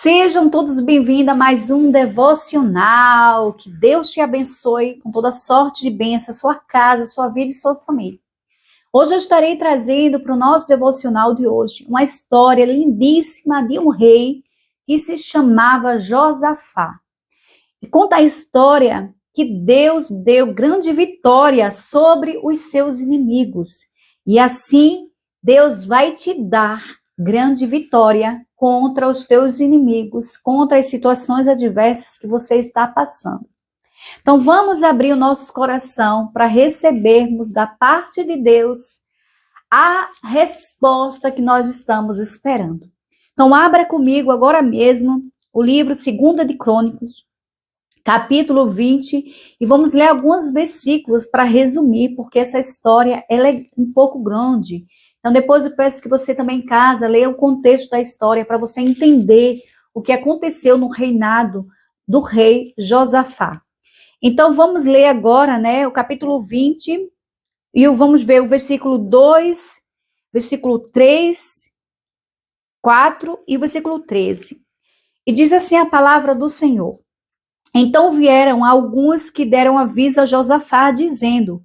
Sejam todos bem-vindos a mais um devocional. Que Deus te abençoe com toda sorte de bênção, sua casa, sua vida e sua família. Hoje eu estarei trazendo para o nosso devocional de hoje uma história lindíssima de um rei que se chamava Josafá. E conta a história que Deus deu grande vitória sobre os seus inimigos. E assim Deus vai te dar grande vitória contra os teus inimigos, contra as situações adversas que você está passando. Então vamos abrir o nosso coração para recebermos da parte de Deus a resposta que nós estamos esperando. Então abra comigo agora mesmo o livro 2 de Crônicas, capítulo 20, e vamos ler alguns versículos para resumir, porque essa história ela é um pouco grande. Então depois eu peço que você também em casa leia o contexto da história para você entender o que aconteceu no reinado do rei Josafá. Então vamos ler agora, o capítulo 20, e vamos ver o versículo 2, versículo 3, 4 e o versículo 13. E diz assim a palavra do Senhor: Então vieram alguns que deram aviso a Josafá, dizendo: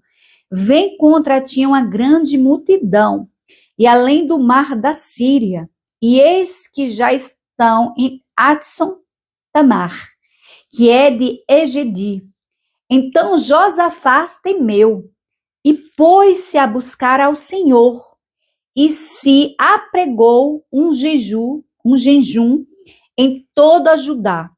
Vem contra ti uma grande multidão, e além do mar da Síria, e eis que já estão em Atson Tamar, que é de Egedi. Então Josafá temeu, e pôs-se a buscar ao Senhor, e se apregou um jejum em toda Judá.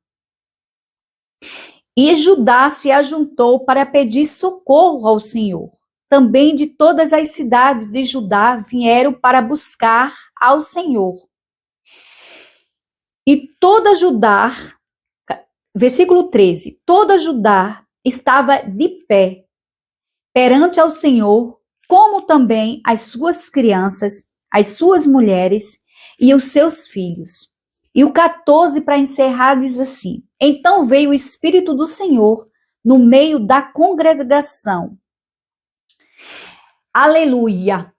E Judá se ajuntou para pedir socorro ao Senhor. Também de todas as cidades de Judá vieram para buscar ao Senhor. E toda Judá, versículo 13, toda Judá estava de pé perante ao Senhor, como também as suas crianças, as suas mulheres e os seus filhos. E o 14 para encerrar diz assim: Então veio o Espírito do Senhor no meio da congregação. Aleluia!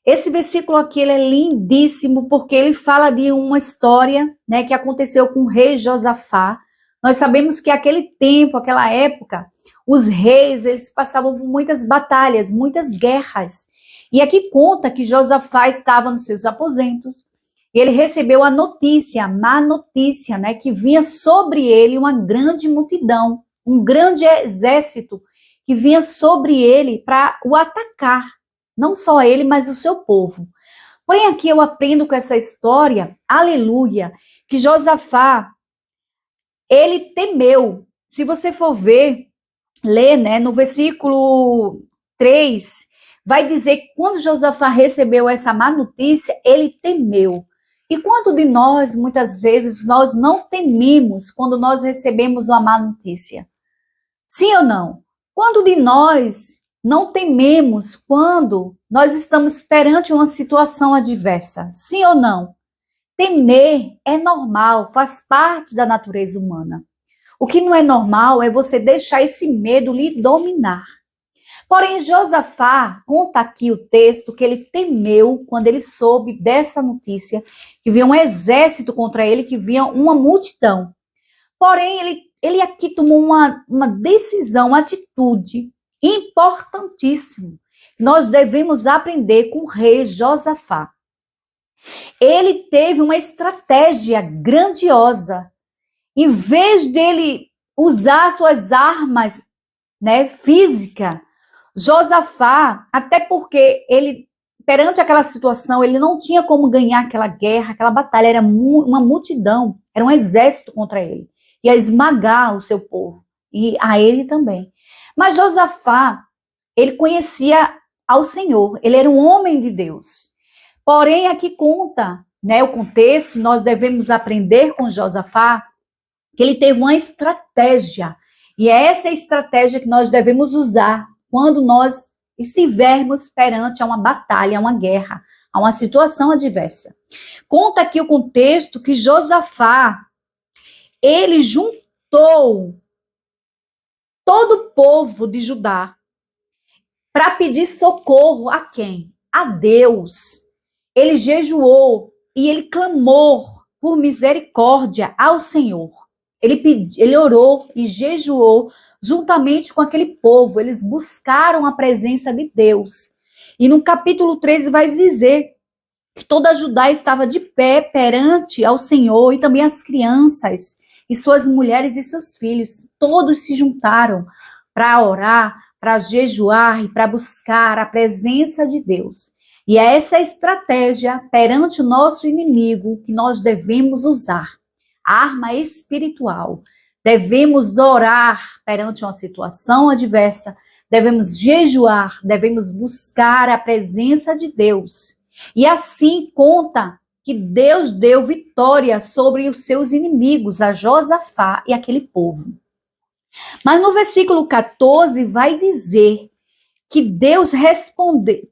Esse versículo aqui ele é lindíssimo porque ele fala de uma história, que aconteceu com o rei Josafá. Nós sabemos que aquele tempo, aquela época, os reis eles passavam por muitas batalhas, muitas guerras. E aqui conta que Josafá estava nos seus aposentos e ele recebeu a notícia, a má notícia, que vinha sobre ele uma grande multidão, um grande exército que vinha sobre ele para o atacar. Não só ele, mas o seu povo. Porém, aqui eu aprendo com essa história, aleluia, que Josafá, ele temeu. Se você for ler, no versículo 3, vai dizer que quando Josafá recebeu essa má notícia, ele temeu. E quanto de nós, muitas vezes, nós não tememos quando nós recebemos uma má notícia? Sim ou não? Quanto de nós não tememos quando nós estamos perante uma situação adversa? Sim ou não? Temer é normal, faz parte da natureza humana. O que não é normal é você deixar esse medo lhe dominar. Porém, Josafá conta aqui o texto que ele temeu quando ele soube dessa notícia, que vinha um exército contra ele, que vinha uma multidão. Porém, ele aqui tomou uma decisão, uma atitude importantíssimo. Nós devemos aprender com o rei Josafá. Ele teve uma estratégia grandiosa. Em vez dele usar suas armas, física, Josafá, até porque ele, perante aquela situação, ele não tinha como ganhar aquela guerra, aquela batalha, era uma multidão, era um exército contra ele. Ia esmagar o seu povo, e a ele também. Mas Josafá, ele conhecia ao Senhor, ele era um homem de Deus. Porém, aqui conta, o contexto, nós devemos aprender com Josafá, que ele teve uma estratégia, e é essa estratégia que nós devemos usar quando nós estivermos perante a uma batalha, a uma guerra, a uma situação adversa. Conta aqui o contexto que Josafá, ele juntou todo o povo de Judá para pedir socorro a quem? A Deus. Ele jejuou e ele clamou por misericórdia ao Senhor. Ele orou e jejuou juntamente com aquele povo. Eles buscaram a presença de Deus. E no capítulo 13 vai dizer que toda Judá estava de pé perante ao Senhor, e também as crianças, e suas mulheres e seus filhos. Todos se juntaram para orar, para jejuar e para buscar a presença de Deus. E é essa estratégia perante o nosso inimigo que nós devemos usar. A arma espiritual. Devemos orar perante uma situação adversa, devemos jejuar, devemos buscar a presença de Deus. E assim conta que Deus deu vitória sobre os seus inimigos, a Josafá e aquele povo. Mas no versículo 14 vai dizer que Deus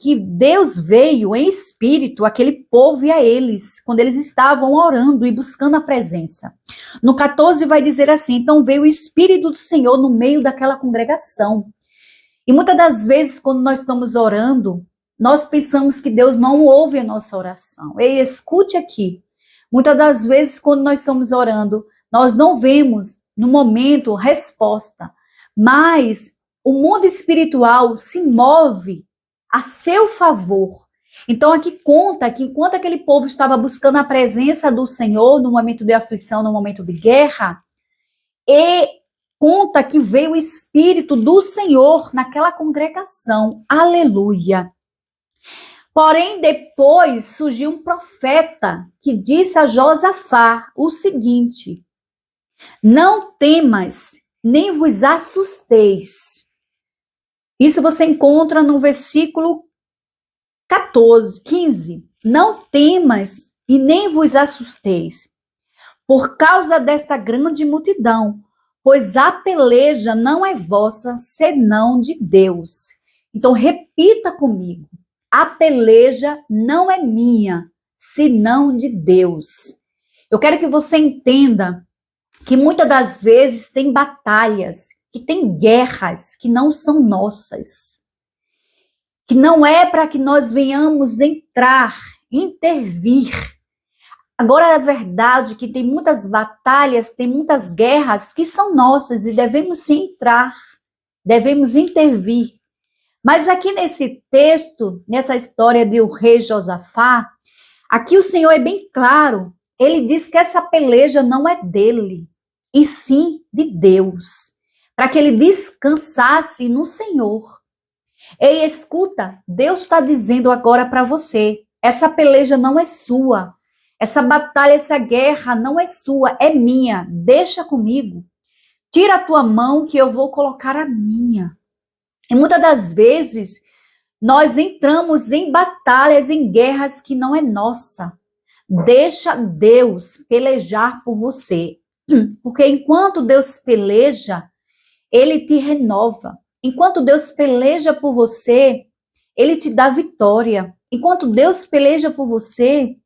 que Deus veio em espírito àquele povo e a eles, quando eles estavam orando e buscando a presença. No 14 vai dizer assim: então veio o Espírito do Senhor no meio daquela congregação. E muitas das vezes, quando nós estamos orando, nós pensamos que Deus não ouve a nossa oração. Ei, escute aqui. Muitas das vezes, quando nós estamos orando, nós não vemos, no momento, resposta. Mas o mundo espiritual se move a seu favor. Então, aqui conta que enquanto aquele povo estava buscando a presença do Senhor no momento de aflição, no momento de guerra, e conta que veio o Espírito do Senhor naquela congregação. Aleluia! Porém, depois surgiu um profeta que disse a Josafá o seguinte: não temas, nem vos assusteis. Isso você encontra no versículo 15. Não temas e nem vos assusteis, por causa desta grande multidão, pois a peleja não é vossa, senão de Deus. Então, repita comigo. A peleja não é minha, senão de Deus. Eu quero que você entenda que muitas das vezes tem batalhas, que tem guerras que não são nossas. Que não é para que nós venhamos entrar, intervir. Agora é verdade que tem muitas batalhas, tem muitas guerras que são nossas e devemos sim entrar, devemos intervir. Mas aqui nesse texto, nessa história do rei Josafá, aqui o Senhor é bem claro. Ele diz que essa peleja não é dele, e sim de Deus, para que ele descansasse no Senhor. Ei, escuta, Deus está dizendo agora para você, essa peleja não é sua, essa batalha, essa guerra não é sua, é minha, deixa comigo. Tira a tua mão que eu vou colocar a minha. E muitas das vezes, nós entramos em batalhas, em guerras que não é nossa. Deixa Deus pelejar por você. Porque enquanto Deus peleja, Ele te renova. Enquanto Deus peleja por você, Ele te dá vitória. Enquanto Deus peleja por você,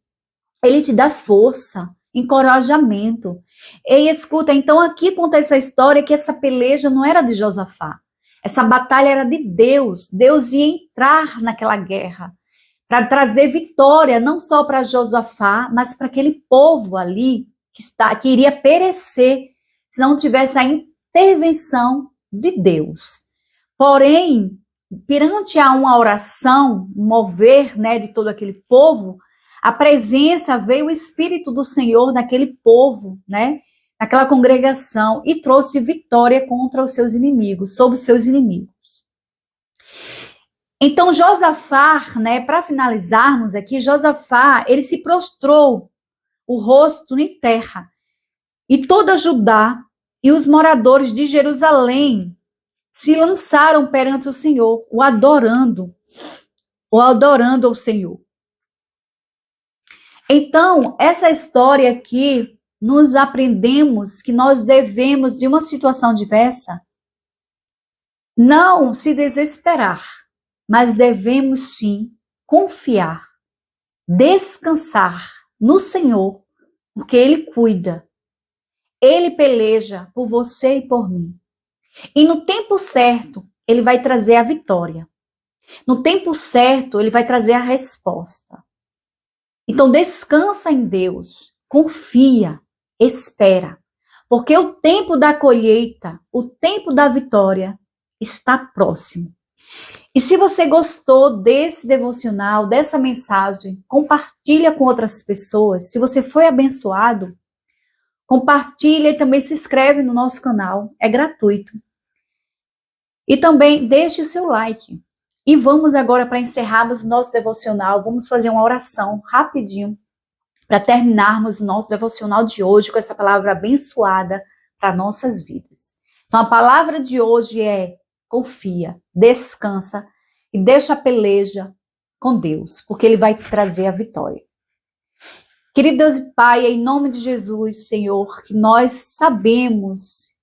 Ele te dá força, encorajamento. E escuta, então aqui conta essa história que essa peleja não era de Josafá. Essa batalha era de Deus. Deus ia entrar naquela guerra para trazer vitória, não só para Josafá, mas para aquele povo ali que iria perecer se não tivesse a intervenção de Deus. Porém, perante a uma oração, um mover, né, de todo aquele povo, a presença veio o Espírito do Senhor naquele povo, né? Naquela congregação, e trouxe vitória contra os seus inimigos, sobre os seus inimigos. Então, Josafá, né, para finalizarmos aqui, Josafá, ele se prostrou o rosto em terra, e toda Judá e os moradores de Jerusalém se lançaram perante o Senhor, o adorando ao Senhor. Então, essa história aqui, nos aprendemos que nós devemos, de uma situação diversa, não se desesperar, mas devemos sim confiar, descansar no Senhor, porque Ele cuida, Ele peleja por você e por mim. E no tempo certo, Ele vai trazer a vitória. No tempo certo, Ele vai trazer a resposta. Então, descansa em Deus. confia, espera, porque o tempo da colheita, o tempo da vitória está próximo. E se você gostou desse devocional, dessa mensagem, compartilha com outras pessoas. Se você foi abençoado, compartilha e também se inscreve no nosso canal, é gratuito. E também deixe o seu like. E vamos agora, para encerrarmos o nosso devocional, vamos fazer uma oração rapidinho para terminarmos o nosso devocional de hoje com essa palavra abençoada para nossas vidas. Então, a palavra de hoje é: confia, descansa e deixa a peleja com Deus, porque Ele vai trazer a vitória. Querido Deus e Pai, em nome de Jesus, Senhor, que nós sabemos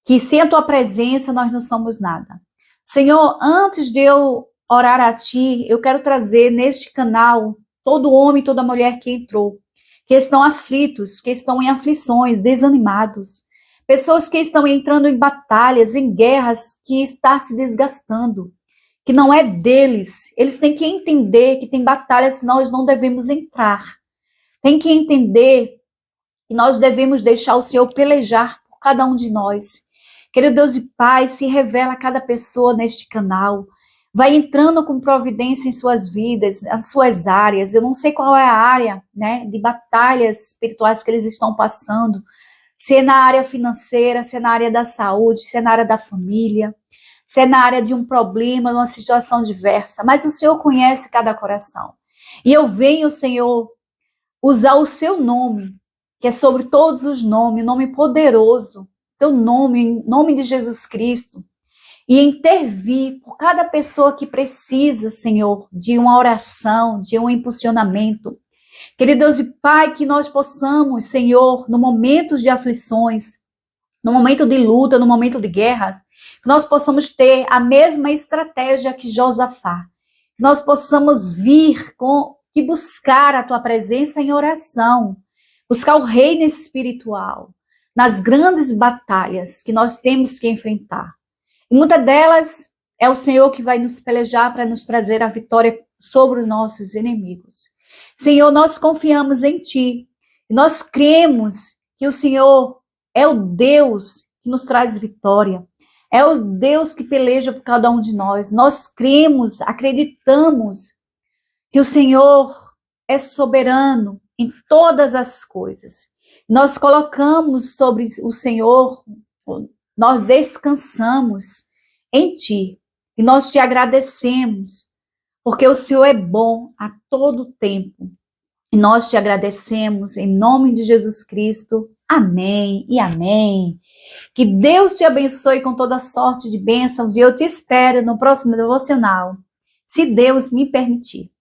que sem a Tua presença nós não somos nada. Senhor, antes de eu orar a Ti, eu quero trazer neste canal todo homem e toda mulher que entrou, que estão aflitos, que estão em aflições, desanimados. Pessoas que estão entrando em batalhas, em guerras que está se desgastando, que não é deles. Eles têm que entender que tem batalhas que nós não devemos entrar. Tem que entender que nós devemos deixar o Senhor pelejar por cada um de nós. Querido Deus e Pai, se revela a cada pessoa neste canal. Vai entrando com providência em suas vidas, nas suas áreas. Eu não sei qual é a área, né, de batalhas espirituais que eles estão passando. Se é na área financeira, se é na área da saúde, se é na área da família, se é na área de um problema, numa situação diversa. Mas o Senhor conhece cada coração. E eu venho, Senhor, usar o seu nome, que é sobre todos os nomes, nome poderoso, teu nome, em nome de Jesus Cristo, e intervir por cada pessoa que precisa, Senhor, de uma oração, de um impulsionamento. Querido Deus e Pai, que nós possamos, Senhor, no momento de aflições, no momento de luta, no momento de guerras, que nós possamos ter a mesma estratégia que Josafá, que nós possamos vir e buscar a Tua presença em oração, buscar o reino espiritual, nas grandes batalhas que nós temos que enfrentar. E muitas delas é o Senhor que vai nos pelejar para nos trazer a vitória sobre os nossos inimigos. Senhor, nós confiamos em Ti. E nós cremos que o Senhor é o Deus que nos traz vitória. É o Deus que peleja por cada um de nós. Nós cremos, acreditamos que o Senhor é soberano em todas as coisas. Nós colocamos sobre o Senhor, nós descansamos em Ti e nós Te agradecemos, porque o Senhor é bom a todo tempo. E nós Te agradecemos em nome de Jesus Cristo. Amém e amém. Que Deus te abençoe com toda sorte de bênçãos e eu te espero no próximo devocional, se Deus me permitir.